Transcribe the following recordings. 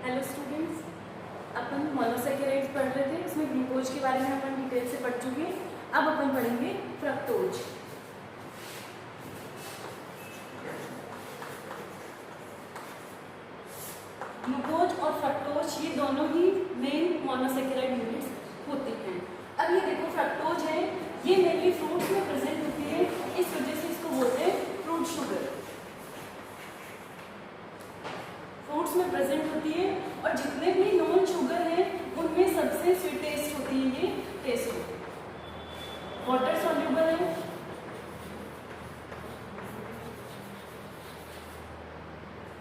Hello students, अपन monosaccharides पढ़ रहे थे। उसमें ग्लूकोज के बारे में अपन डिटेल से पढ़ चुके हैं। अब अपन पढ़ेंगे फ्रक्टोज। ग्लूकोज और फ्रक्टोज ये दोनों ही मेन मोनोसैकेराइड यूनिट्स होते हैं। अब ये देखो, फ्रक्टोज है, ये मेनली फ्रूट्स में प्रेजेंट होती है, इस वजह से इसको बोलते हैं फ्रूट शुगर। फ्रूट्स में प्रेजेंट होती है और जितने भी नॉन शुगर हैं उनमें सबसे स्वीटेस्ट होती है ये टेस्ट होती है। वाटर सॉल्युबल है।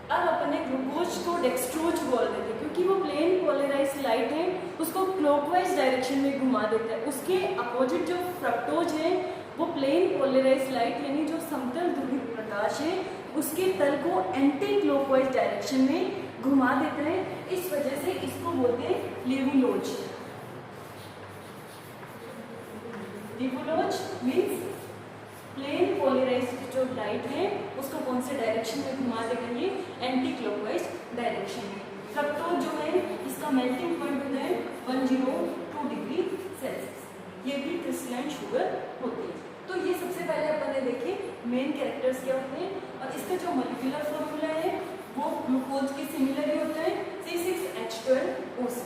अब अपने ग्लूकोज को डेक्सट्रोज बोल देते हैं क्योंकि वो प्लेन पोलराइज्ड लाइट है, उसको क्लॉकवाइज डायरेक्शन में घुमा देता है। उसके अपोजिट जो फ्रक्टोज है वो प्लेन पोलराइज्ड लाइट यानी जो समतल ध्रुवीय प्रकाश है उसके तल को एंटी क्लॉकवाइज डायरेक्शन में घुमा देता है। इस वजह से इसको बोलते हैं लेवुलोज। लेवुलोज मीन्स प्लेन पोलराइज्ड जो लाइट है उसको कौन से डायरेक्शन में घुमा देगा, ये एंटी क्लॉकवाइज डायरेक्शन में। फ्रक्टोज जो है इसका मेल्टिंग पॉइंट होता है 102 डिग्री सेल्सियस। ये भी क्रिस्टलाइन शुगर होती है। तो ये सबसे पहले अपन ने देखे मेन कैरेक्टर्स क्या होते हैं और इसका जो मॉलिक्यूलर फॉर्मूला है वो ग्लूकोज के सिमिलर ही होता है, C6H12O6।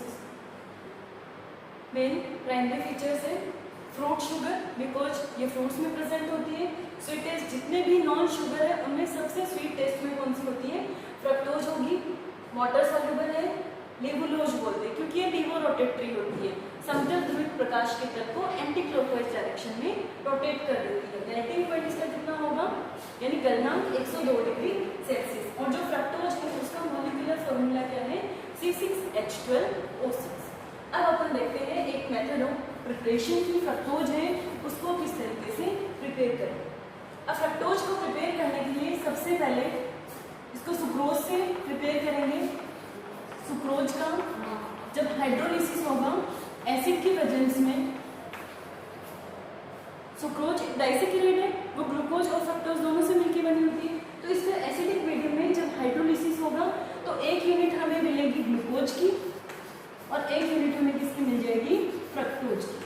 मेन प्राइमरी फीचर्स है फ्रूट शुगर, बिकॉज ये फ्रूट्स में प्रेजेंट होती है। स्वीटेस्ट जितने भी नॉन शुगर है उनमें सबसे स्वीट टेस्ट में कौन सी होती है, फ्रक्टोज होगी। वाटर सॉल्युबल है, लेवुलोज बोलते हैं क्योंकि ये लीवो रोटेटरी होती है, समतल ध्रुवित प्रकाश के तल को एंटी क्लॉकवाइज डायरेक्शन में रोटेट कर देती है। मेल्टिंग पॉइंट इसका कितना होगा, यानी गलनांक 102 डिग्री सेल्सियस। और जो फ्रक्टोज है उसका मॉलिक्यूलर फॉर्मूला क्या है, C6H12O6। अब अपन देखते हैं एक मेथड ऑफ प्रिपरेशन की फ्रक्टोज है उसको किस तरीके से प्रिपेयर करें। अब फ्रक्टोज को प्रिपेयर करने के लिए सबसे पहले इसको सुक्रोज से प्रिपेयर करेंगे। सुक्रोज का जब हाइड्रोलिसिस होगा एसिड की प्रेजेंस में, सुक्रोज डाइसैकेराइड है, वो ग्लूकोज और फ्रक्टोज दोनों से मिलकर बनी होती है। तो इसका एसिडिक मीडियम में जब हाइड्रोलिसिस होगा तो एक यूनिट हमें मिलेगी ग्लूकोज की और एक यूनिट हमें किसकी मिल जाएगी, फ्रक्टोज की।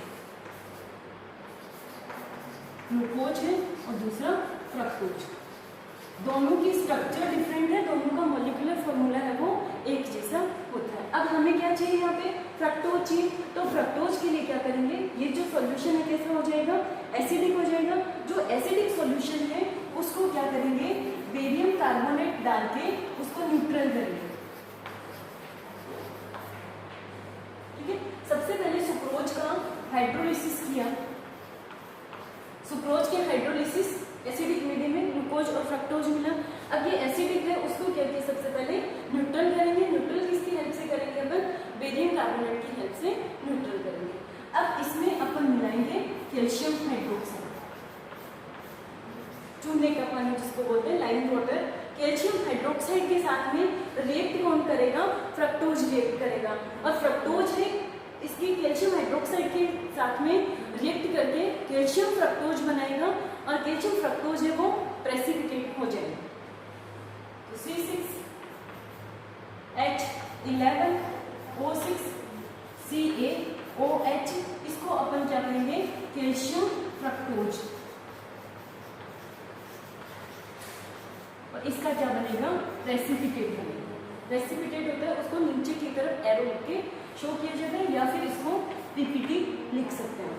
ग्लूकोज है और दूसरा फ्रक्टोज। दोनों की स्ट्रक्चर डिफरेंट है, दोनों का मॉलिक्यूलर फॉर्मूला है वो एक जैसा होता है। अब हमें क्या चाहिए, यहाँ पे फ्रक्टोज चाहिए। तो फ्रक्टोज के लिए क्या करेंगे, ये जो सॉल्यूशन है कैसा हो जाएगा, एसिडिक हो जाएगा। जो एसिडिक सॉल्यूशन है उसको क्या करेंगे, बेरियम कार्बोनेट डाल के उसको न्यूट्रल करेंगे। ठीक है, सबसे पहले सुक्रोज का हाइड्रोलिसिस किया। सुक्रोज के हाइड्रोलिसिस एसिडिक मीडियम में ग्लूकोज और फ्रक्टोज मिला। अब ये एसिडिक है उसको क्या किया, सबसे पहले न्यूट्रल करेंगे। न्यूट्रल किसकी हेल्प से करेंगे, अपन बेरियम कार्बोनेट की हेल्प से न्यूट्रल करेंगे। अब इसमें अपन मिलाएंगे कैल्शियम हाइड्रोक्साइड, चूने का पानी जिसको बोलते हैं लाइम वाटर। कैल्शियम हाइड्रोक्साइड के साथ में रिएक्ट कौन करेगा, फ्रक्टोज रिएक्ट करेगा। और फ्रक्टोज है इसकी कैल्शियम हाइड्रोक्साइड के साथ में रिएक्ट करके कैल्शियम फ्रक्टोज बनाएगा और कैल्शियम फ्रक्टोज है वो प्रेसिपिटेट हो जाएगा। तो C6H11O6 CaOH, इसको अपन क्या करेंगे, कैल्शियम फ्रक्टोज। और इसका क्या बनेगा, प्रेसिपिटेट बनेगा। प्रेसिपिटेट होता है उसको नीचे की तरफ एरो लिख के शो किया जाता है या फिर इसको पीपीटी लिख सकते हैं।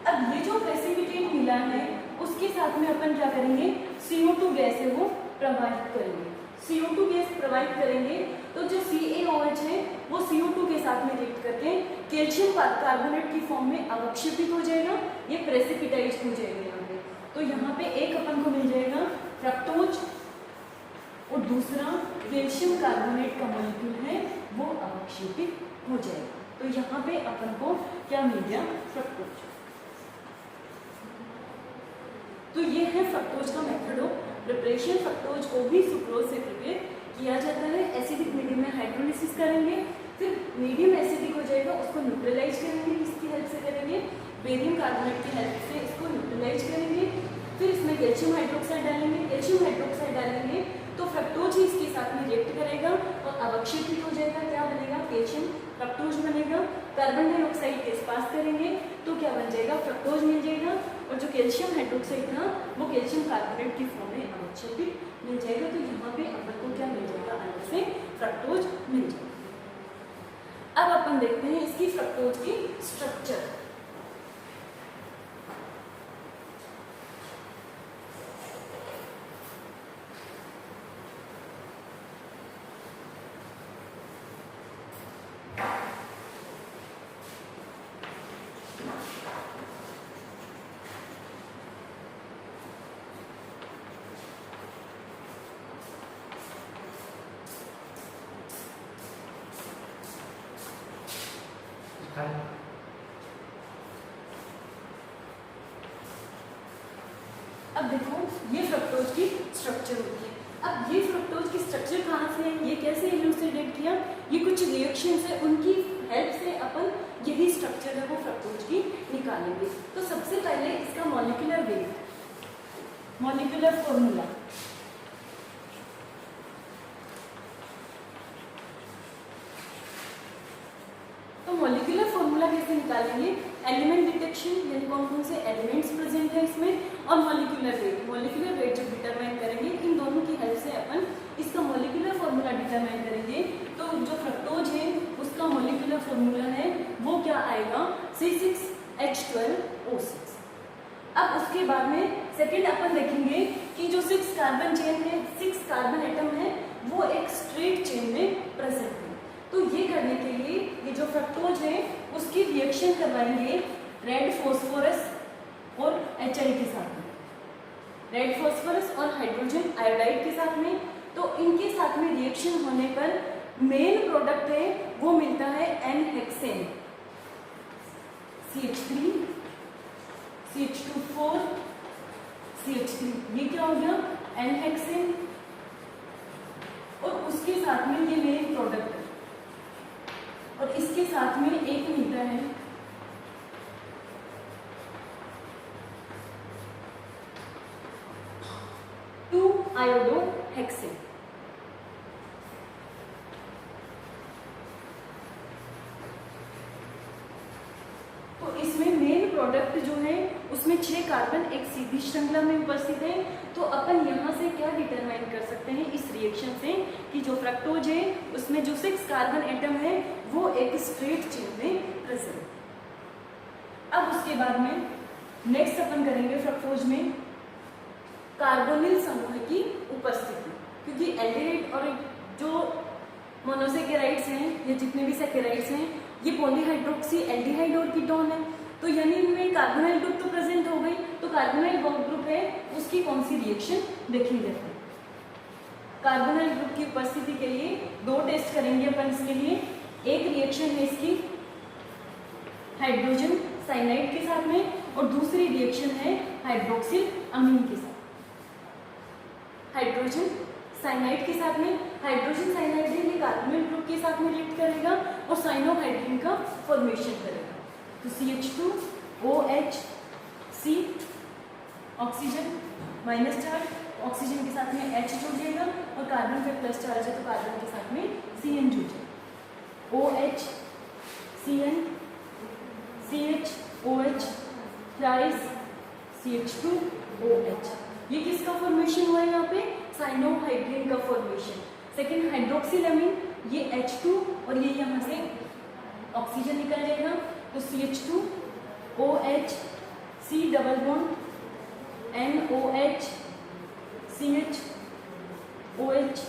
अब ये जो प्रेसिपिटेट मिला है उसके साथ में अपन क्या करेंगे, CO2 गैस है वो प्रवाहित करेंगे। CO2 गैस प्रवाहित करेंगे तो जो CaOH है वो CO2 के साथ में रिएक्ट करके कैल्शियम कार्बोनेट की फॉर्म में अवक्षेपित हो जाएगा, ये प्रेसिपिटाइज हो जाएगा यहाँ पे। तो यहाँ पे एक अपन को मिल जाएगा फ्रक्टोज और दूसरा कैल्शियम कार्बोनेट का मॉलिक्यूल है वो अवक्षेपित हो जाएगा। तो यहाँ पे अपन को क्या मिल गया, फ्रक्टोज। तो ये है फ्रक्टोज का मेथड ऑफ प्रिपरेशन। फ्रक्टोज को भी सुक्रोज से प्रिपेयर किया जाता है। एसिडिक मीडियम में हाइड्रोलिसिस करेंगे, फिर मीडियम एसिडिक हो जाएगा उसको न्यूट्रलाइज करेंगे। किसकी हेल्प से करेंगे, बेरियम कार्बोनेट की हेल्प से इसको न्यूट्रलाइज करेंगे। फिर इसमें कैल्शियम हाइड्रोक्साइड डालेंगे। कैल्शियम हाइड्रोक्साइड डालेंगे तो फ्रक्टोज ही इसके साथ में रिएक्ट करेगा और अवक्षेपित हो जाएगा। क्या बनेगा, कार्बन डाइऑक्साइड गैस पास करेंगे तो क्या बन जाएगा, फ्रक्टोज मिल जाएगा। और जो कैल्शियम हाइड्रोक्साइड था वो कैल्शियम कार्बोनेट की फॉर्म में अवश्य भी मिल जाएगा। तो यहाँ पे अपन को क्या मिल जाएगा, अंदर से फ्रक्टोज मिल जाएगा। अब अपन देखते हैं इसकी फ्रक्टोज की स्ट्रक्चर। अब देखो ये फ्रक्टोज की स्ट्रक्चर होती है। अब ये फ्रक्टोज की स्ट्रक्चर कहाँ से है, ये कैसे इलुस्ट्रेट किया, ये कुछ रिएक्शन है, उनकी हेल्प से अपन यही स्ट्रक्चर है वो फ्रक्टोज की निकालेंगे। तो सबसे पहले इसका मॉलिक्यूलर वेट, मॉलिक्यूलर फॉर्मूला। तो मॉलिक्यूलर फॉर्मूला कैसे निकालेंगे, एलिमेंट डिटेक्शन यानी कौन कौन से एलिमेंट्स प्रेजेंट है इसमें, और मॉलिक्यूलर वेट। मॉलिक्यूलर वेट जब डिटरमाइन करेंगे इन दोनों की हेल्प से अपन इसका मॉलिक्यूलर फॉर्मूला डिटरमाइन करेंगे। तो जो फ्रक्टोज है उसका मॉलिक्यूलर फॉर्मूला है वो क्या आएगा, C6H12O6। अब उसके बाद में सेकेंड अपन देखेंगे कि जो 6 कार्बन चेन है, 6 कार्बन एटम है वो एक स्ट्रेट चेन में प्रेजेंट है। तो ये करने के लिए ये जो फ्रक्टोज है उसकी रिएक्शन करवाएंगे रेड फॉस्फोरस और HI के साथ में, रेड फॉस्फोरस और हाइड्रोजन आयोडाइड के साथ में। तो इनके साथ में रिएक्शन होने पर मेन प्रोडक्ट है वो मिलता है N-हेक्सेन, CH3 CH2 CH3, ये क्या हो गया N-हेक्सेन। और उसके साथ में ये मेन प्रोडक्ट है और इसके साथ में एक मिलता है आयोडोहेक्सेन। तो इसमें मेन प्रोडक्ट जो है उसमें 6 कार्बन एक सीधी श्रृंखला में उपस्थित है। तो अपन यहाँ से क्या डिटरमाइन कर सकते हैं इस रिएक्शन से कि जो फ्रक्टोज है उसमें जो 6 कार्बन एटम है वो एक स्ट्रेट चेन में प्रेजेंट। अब उसके बाद में नेक्स्ट अपन करेंगे फ्रक्टोज में कार्बोनिल समूह की उपस्थिति, क्योंकि एल्डिहाइड और जो मोनोसेकेराइड्स हैं या जितने भी सेकेराइड्स हैं ये पॉलीहाइड्रोक्सी एल्डिहाइड और कीटोन है। तो यानी इनमें कार्बोनाइल ग्रुप तो प्रेजेंट हो गई। तो कार्बोनाइल ग्रुप है उसकी कौन सी रिएक्शन देखेंगे अपन। कार्बोनाइल ग्रुप की उपस्थिति के लिए 2 टेस्ट करेंगे अपन इसके लिए। एक रिएक्शन है इसकी हाइड्रोजन साइनाइड के साथ में और दूसरी रिएक्शन है हाइड्रोक्सिल अमीन के साथ। हाइड्रोजन साइनाइड के साथ में, हाइड्रोजन साइनाइड ये कार्बोनिल ग्रुप के साथ में रिएक्ट करेगा और साइनोहाइड्रीन का फॉर्मेशन करेगा। तो CH2OH C oxygen minus charge, oxygen के साथ में H जुड़ जाएगा और कार्बन पे प्लस चार्ज है तो कार्बन के साथ में CN जुड़ जाएगा। OH CN CHOH thrice CH2OH। ये किसका फॉर्मेशन हुआ है यहाँ पे, साइनोहाइड्रीन का फॉर्मेशन। सेकेंड हाइड्रोक्सिल अमीन ये H2 और ये यहाँ से ऑक्सीजन निकल जाएगा तो CH2OH C double bond NOH CHOH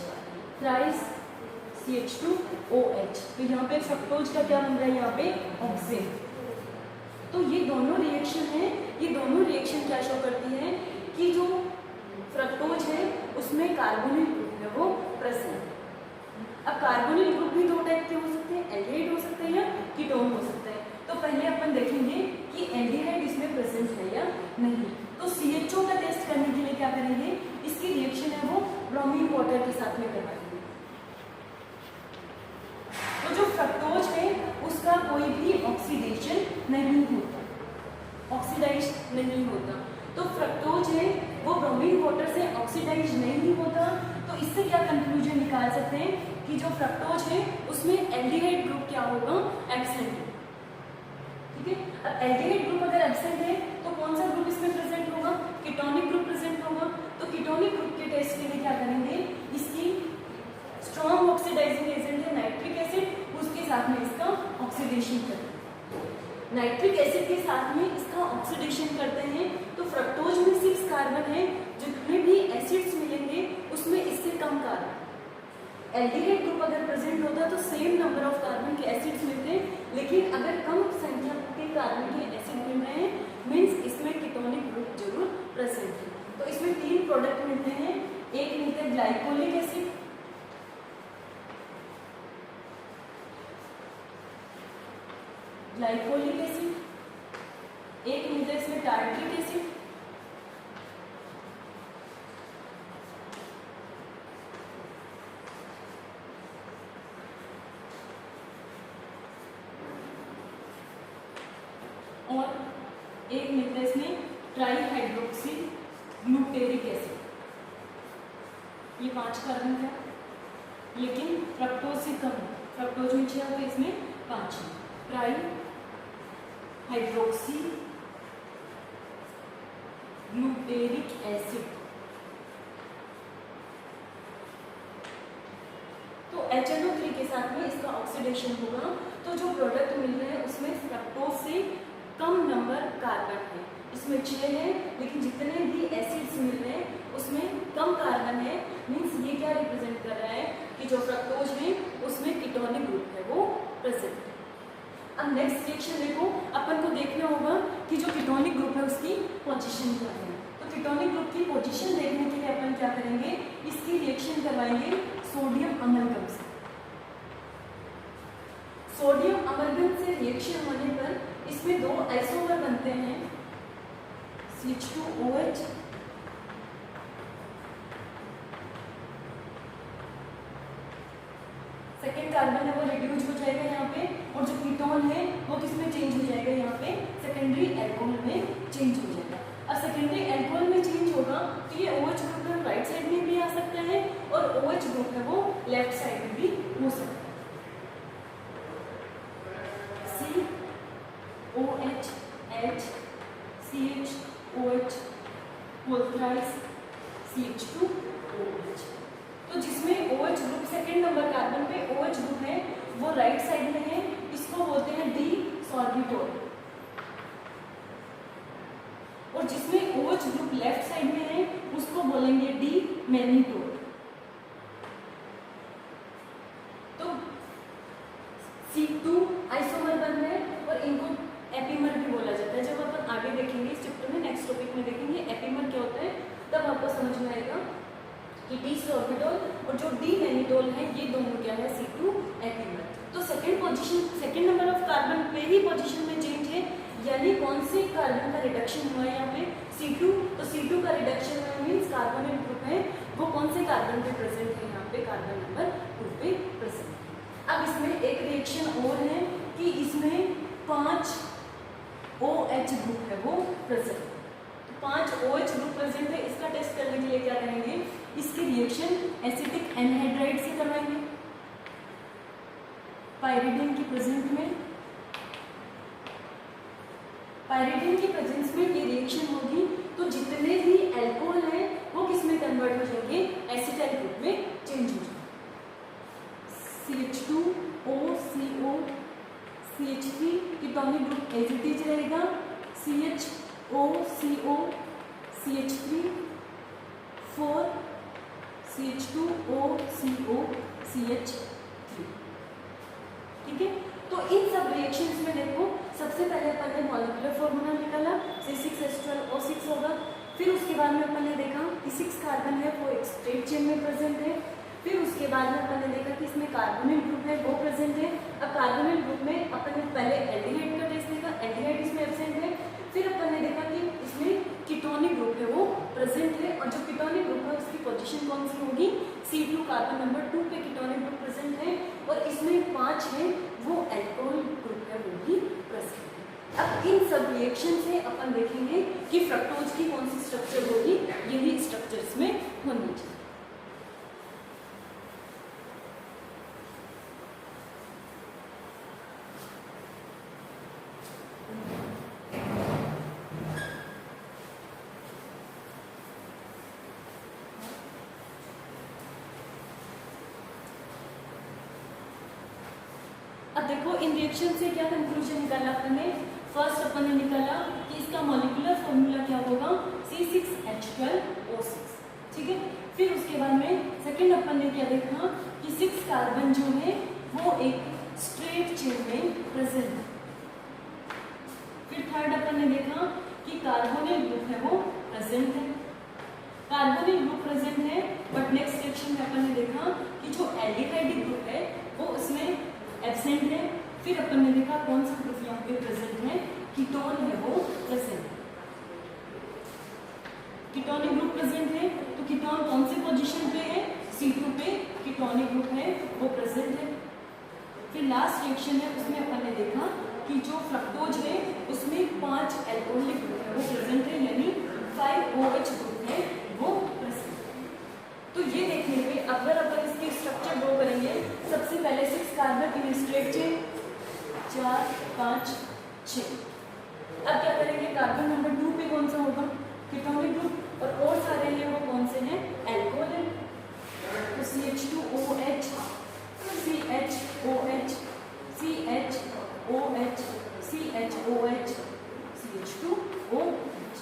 thrice CH2OH। तो यहाँ पे फ्रक्टोज का क्या बन रहा है, यहाँ पे ऑक्सीजन। तो ये दोनों रिएक्शन है, ये दोनों रिएक्शन क्या शो करती है कि जो फ्रक्टोज है उसमें कार्बोनिल ग्रुप है वो प्रेजेंट है। अब कार्बोनिल ग्रुप भी 2 टाइप के हो सकते हैं, एल्डिहाइड हो सकते हैं या कीटोन हो सकते हैं। तो पहले अपन देखेंगे कि एल्डिहाइड इसमें प्रेजेंट है या नहीं। तो CHO का टेस्ट करने के लिए क्या करेंगे, इसकी रिएक्शन है वो ब्रोमीन वाटर के साथ में करवाएंगे। तो जो फ्रक्टोज है उसका कोई भी ऑक्सीडेशन नहीं होता, ऑक्सीडाइज नहीं होता। तो फ्रक्टोज है वो ब्रोमीन वाटर से ऑक्सीडाइज नहीं होता। तो इससे क्या कंक्लूजन निकाल सकते हैं कि जो फ्रक्टोज है उसमें एल्डिहाइड ग्रुप क्या होगा, एब्सेंट। ठीक है। अब एल्डिहाइड ग्रुप अगर एब्सेंट है तो कौन सा ग्रुप इसमें प्रेजेंट होगा, कीटोनिक ग्रुप प्रेजेंट होगा। तो कीटोनिक ग्रुप के टेस्ट के लिए क्या करेंगे, इसकी स्ट्रॉन्ग ऑक्सीडाइजिंग एजेंट है नाइट्रिक एसिड, उसके साथ में इसका ऑक्सीडेशन करते हैं। नाइट्रिक एसिड के साथ में इसका ऑक्सीडेशन करते हैं तो फ्रक्टोज में 6 कार्बन है, जितने भी एसिड्स मिलेंगे उसमें इससे कम कार्बन। एल्डिहाइड ग्रुप अगर प्रेजेंट होता तो सेम नंबर ऑफ कार्बन के एसिड्स मिलते हैं, लेकिन अगर कम संख्या के कार्बन के एसिड मिल रहे हैं मींस इसमें कीटोनिक ग्रुप जरूर प्रेजेंट है। तो इसमें 3 प्रोडक्ट मिलते हैं, एक मिलता है ग्लाइकोलिक एसिड, ग्लाइकोलिक एसिड, एक मिलता है इसमें टार्ट्रिक एसिड, और एक मिलता है इसमें ट्राईहाइड्रोक्सी ग्लूटेरिक एसिड। ये 5 कार्बन का, लेकिन फ्रक्टोज से कम, फ्रक्टोज में 6 है, इसमें 5 है। ट्राईहाइड्रोक्सी ग्लूटेरिक एसिड। तो HNO3 के साथ में इसका ऑक्सीडेशन होगा, तो जो प्रोडक्ट मिल रहे हैं उसमें फ्रक्टोज से कम नंबर कार्बन है, इसमें 6 है, लेकिन जितने भी एसिड्स मिल रहे हैं उसमें कम कार्बन है। मींस ये क्या रिप्रेजेंट कर रहा है कि जो फ्रक्टोज है उसमें कीटोनिक ग्रुप है वो प्रेजेंट है। अब नेक्स्ट रिएक्शन देखो, अपन को देखना होगा कि जो कीटोनिक ग्रुप है उसकी पोजीशन क्या है। तो कीटोनिक ग्रुप की पोजीशन देखने के लिए अपन क्या करेंगे, इसकी रिएक्शन करवाएंगे सोडियम अमलगम से। सोडियम अमलगम से रिएक्शन होने पर इसमें 2 आइसोमर बनते हैं, CH2OH, सेकेंड कार्बन है वो रिड्यूस हो जाएगा यहाँ पे, और जो कीटोन है वो किसमें चेंज हो जाएगा, यहाँ पे सेकेंडरी अल्कोहल में चेंज हो जाएगा। अब सेकेंडरी अल्कोहल में चेंज होगा तो ये OH ग्रुप है राइट साइड में भी आ सकता है, और OH ग्रुप है वो लेफ्ट साइड में भी हो सकता है। COH H CHOH whole thrice CH2OH। तो जिसमें OH group second number carbon पे OH ग्रुप है वो राइट साइड में है, इसको बोलते हैं डी सॉर्बिटोल, और जिसमें OH ग्रुप लेफ्ट साइड में है उसको बोलेंगे डी मैग्नीटोल। तो C2 आइसोमर बन रहे हैं और इनको एपीमर भी बोला जाता है। जब अपन आगे देखेंगे इस चैप्टर में, नेक्स्ट टॉपिक में देखेंगे एपीमर क्या होता है, तब आपको समझ में आएगा कि डी सॉर्बिटोल और जो डी मैग्नीटोल है ये दोनों क्या है, C2 एपीमर। तो second position, second number of carbon पे ही पोजीशन में चेंज है, यानी कौन से कार्बन का रिडक्शन हुआ है यहाँ पे, C2। तो C2 का रिडक्शन हुआ मीन्स कार्बोनिल ग्रुप है वो कौन से कार्बन पे प्रेजेंट है, यहाँ पे कार्बन नंबर 2 पे प्रेजेंट है। अब इसमें एक रिएक्शन और है कि इसमें 5 OH ग्रुप है वो प्रेजेंट है। तो 5 OH ग्रुप प्रेजेंट है, इसका टेस्ट करने के लिए क्या करेंगे, इसकी रिएक्शन एसिटिक एनहाइड्राइड से करवाएंगे पाइरिडिन की प्रेजेंट में। पाइरिडिन की प्रेजेंस में ये रिएक्शन होगी तो जितने भी अल्कोहल है वो किस में कन्वर्ट हो जाएंगे, एसिटाइल ग्रुप में चेंज हो जाएंगे। CH2OCO CH3 ketonic group as it is रहेगा, CHOCO CH3 4 CH2OCO CH3। ठीक है, तो इन सब रिएक्शंस में देखो सबसे पहले अपन ने मॉलिक्यूलर फॉर्मूला निकाला C6H12O6 होगा, फिर उसके बाद में अपन ने देखा कि 6 कार्बन है वो एक स्ट्रेट चेन में प्रेजेंट है, फिर उसके बाद में अपन ने देखा कि इसमें कार्बोनिल ग्रुप है वो प्रेजेंट है। अब कार्बोनिल ग्रुप में अपन ने पहले एल्डिहाइड का टेस्ट देखा, एल्डिहाइड इसमें एब्सेंट है, फिर अपन ने देखा कि इसमें कीटोनिक ग्रुप है वो प्रेजेंट है, और जो कीटोनिक ग्रुप है उसकी पोजीशन कौन सी होगी, C2 कार्बन नंबर 2 पे कीटोनिक ग्रुप प्रेजेंट है, और इसमें 5 है वो अल्कोहल ग्रुप है वो भी प्रेजेंट है। अब इन सब रिएक्शन से अपन देखेंगे कि फ्रक्टोज की कौन सी स्ट्रक्चर होगी, यही स्ट्रक्चर्स में होनी चाहिए। अब देखो इन रिएक्शन से क्या कंक्लूजन निकाला अपन ने? फर्स्ट अपन ने निकाला कि इसका मॉलिक्यूलर फॉर्मूला क्या होगा, C6H12O6, ठीक है। फिर उसके बाद में सेकंड अपन ने क्या देखा कि 6 कार्बन जो है वो एक स्ट्रेट चेन में प्रेजेंट है। फिर थर्ड अपन ने देखा कि कार्बोनिल ग्रुप है वो प्रेजेंट है, कार्बोनिल ग्रुप प्रेजेंट है, बट नेक्स्ट रिएक्शन में अपन ने देखा कि जो एल्डिहाइड ग्रुप है वो उसमें एब्सेंट है। फिर अपन ने देखा कौन सा ग्रुप यहाँ पे प्रेजेंट है, कीटोन है वो प्रेजेंट है, कीटोनिक ग्रुप प्रेजेंट है। तो कीटोन कौन से पोजीशन पे है, C2 पे कीटोनिक ग्रुप है वो प्रेजेंट है। फिर लास्ट रिएक्शन है उसमें अपन ने देखा कि जो फ्रक्टोज है उसमें 5 एल्कोहलिक ग्रुप है वो प्रेजेंट है, यानी 5OH ग्रुप है वो प्रेजेंट है। तो ये देखने पे अगर अपन इसके स्ट्रक्चर ड्रॉ करेंगे, सबसे पहले 6 कार्बन इन स्ट्रेट चेन, 4 5 6। अब क्या करेंगे, कार्बन नंबर 2 पे कौन सा होगा, कीटोनिक ग्रुप, और सारे हैं वो कौन से हैं, अल्कोहल है। तो CH2OH, CHOH, CHOH, CHOH, CH2OH,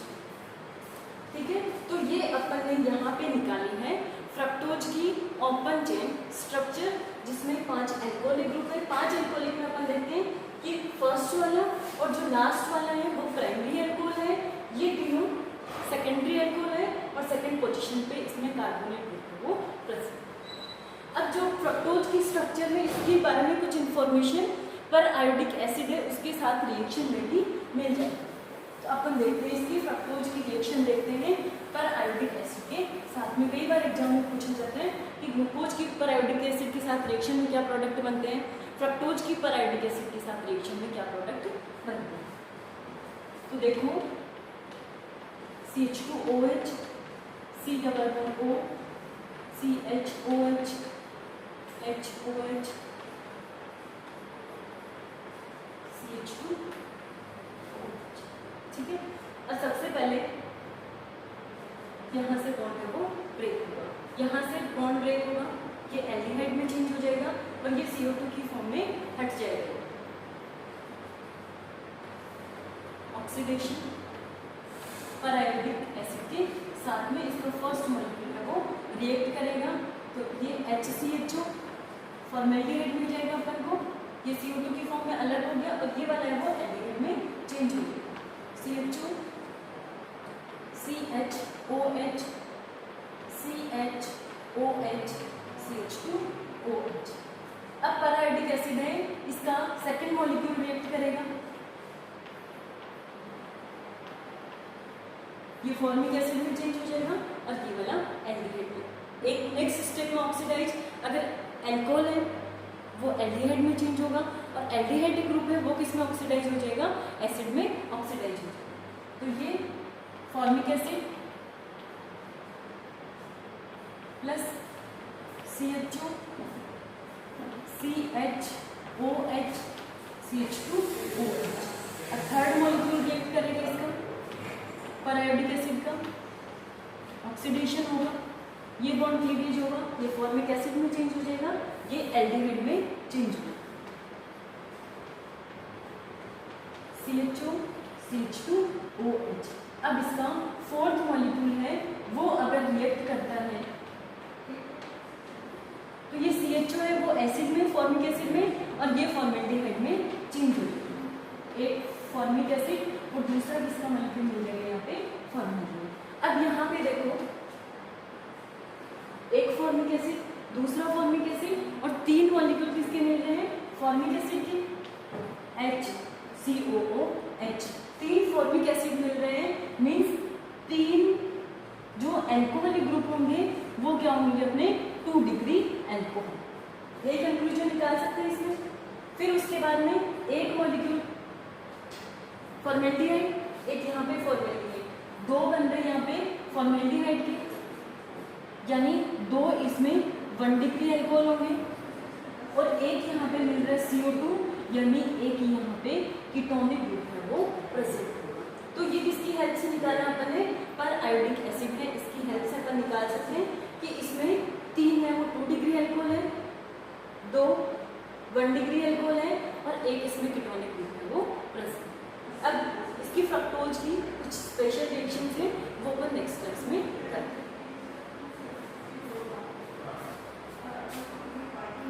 ठीक है। तो ये अपन ने यहाँ पे निकाली है फ्रक्टोज की ओपन चेन स्ट्रक्चर, जिसमें 5 अल्कोहलिक ग्रुप है। 5 अल्कोहलिक में अपन देखते हैं कि फर्स्ट वाला और जो लास्ट वाला है वो प्राइमरी अल्कोहल है, ये तीनों सेकेंडरी अल्कोहल है, और सेकेंड पोजीशन पे इसमें कार्बोनिल ग्रुप है वो प्रेजेंट। अब जो फ्रक्टोज की स्ट्रक्चर में इसके बारे में कुछ इंफॉर्मेशन पर आयोडिक एसिड है उसके साथ रिएक्शन में भी मिल जाएगी। तो अपन देखते हैं इसकी फ्रक्टोज की रिएक्शन देखते हैं पर आयोडिक एसिड के साथ में। कई बार एग्जाम में पूछा जाता है कि ग्लूकोज की पर आयोडिक एसिड के साथ रिएक्शन में क्या प्रोडक्ट बनते हैं, फ्रक्टोज की पर आयोडिक एसिड के साथ रिएक्शन में क्या प्रोडक्ट बनते हैं। तो देखो CH2OH, C-O-O, CHOH, HOH, CH2OH, ठीक है। अब सबसे पहले यहाँ से बॉन्ड है वो ब्रेक होगा, यहाँ से बॉन्ड ब्रेक होगा, ये एल्डिहाइड में चेंज हो जाएगा और ये CO2 की फॉर्म में हट जाएगा। ऑक्सीडेशन पर आयोडिक एसिड के साथ में इसका फर्स्ट मॉलिक्यूल है वो रिएक्ट करेगा, तो ये HCHO फॉर्मेल्डिहाइड मिल जाएगा अपन को, ये CO2 की फॉर्म में अलग हो गया, और ये वाला है वो एल्डिहाइड में चेंज हो गया। CHO, CHOH, CHOH, CH2OH। अब पर आयोडिक एसिड है, इसका सेकेंड मॉलिक्यूल रिएक्ट करेगा, ये फॉर्मिक एसिड में चेंज हो जाएगा और ये वाला एल्डिहाइड में। एक नेक्स्ट स्टेप में ऑक्सीडाइज, अगर अल्कोहल है वो एल्डिहाइड में चेंज होगा, और एल्डिहाइड ग्रुप है वो किस में ऑक्सीडाइज हो जाएगा, एसिड में ऑक्सीडाइज हो जाएगा। तो ये formic acid plus CHO, CHOH, CH2OH। अब थर्ड मॉलिक्यूल रिएक्ट करेगा इसका पर आयोडिक एसिड का, ऑक्सीडेशन होगा, ये बॉन्ड क्लीवेज होगा, ये फॉर्मिक एसिड में चेंज हो जाएगा, ये एल्डिहाइड में चेंज होगा। CHO, CH2OH। अब इसका फोर्थ मॉलिक्यूल है वो अगर रिएक्ट करता है तो ये CHO है वो एसिड में, फॉर्मिक एसिड में, और ये फॉर्मेल्डिहाइड में चेंज हो जाएगा। एक फॉर्मिक एसिड और दूसरा किसका मॉलिक्यूल मिल जाएगा यहाँ पे, फॉर्मेल्डिहाइड। अब यहाँ पे देखो एक फॉर्मिक एसिड, दूसरा फॉर्मिक एसिड, और 3 मॉलिक्यूल किसके मिल रहे हैं, फॉर्मिक एसिड के, HCOOH। 3 फॉर्मिक एसिड मिल रहे हैं, मीन्स 3 जो अल्कोहलिक ग्रुप होंगे वो क्या होंगे अपने 2 डिग्री अल्कोहल। यही कंक्लूजन निकाल सकते हैं इसमें। फिर उसके बाद में एक मॉलिक्यूल फॉर्मेल्डिहाइड, एक यहाँ पे फॉर्मेल्डिहाइड, 2 बन रहे यहाँ पे फॉर्मेल्डिहाइड के, यानी 2 इसमें 1 डिग्री अल्कोहल होंगे, और एक यहाँ पे मिल रहा है CO2, यानी एक यहाँ पे कीटोनिक ग्रुप है वो प्रेजेंट होगा। तो ये किसकी हेल्प से निकाला अपन ने, पर आयोडिक एसिड है, इसकी हेल्प से अपन निकाल सकते हैं कि इसमें 3 है वो 2 डिग्री अल्कोहल है, 2 1 डिग्री अल्कोहल है, फ्रक्टोज की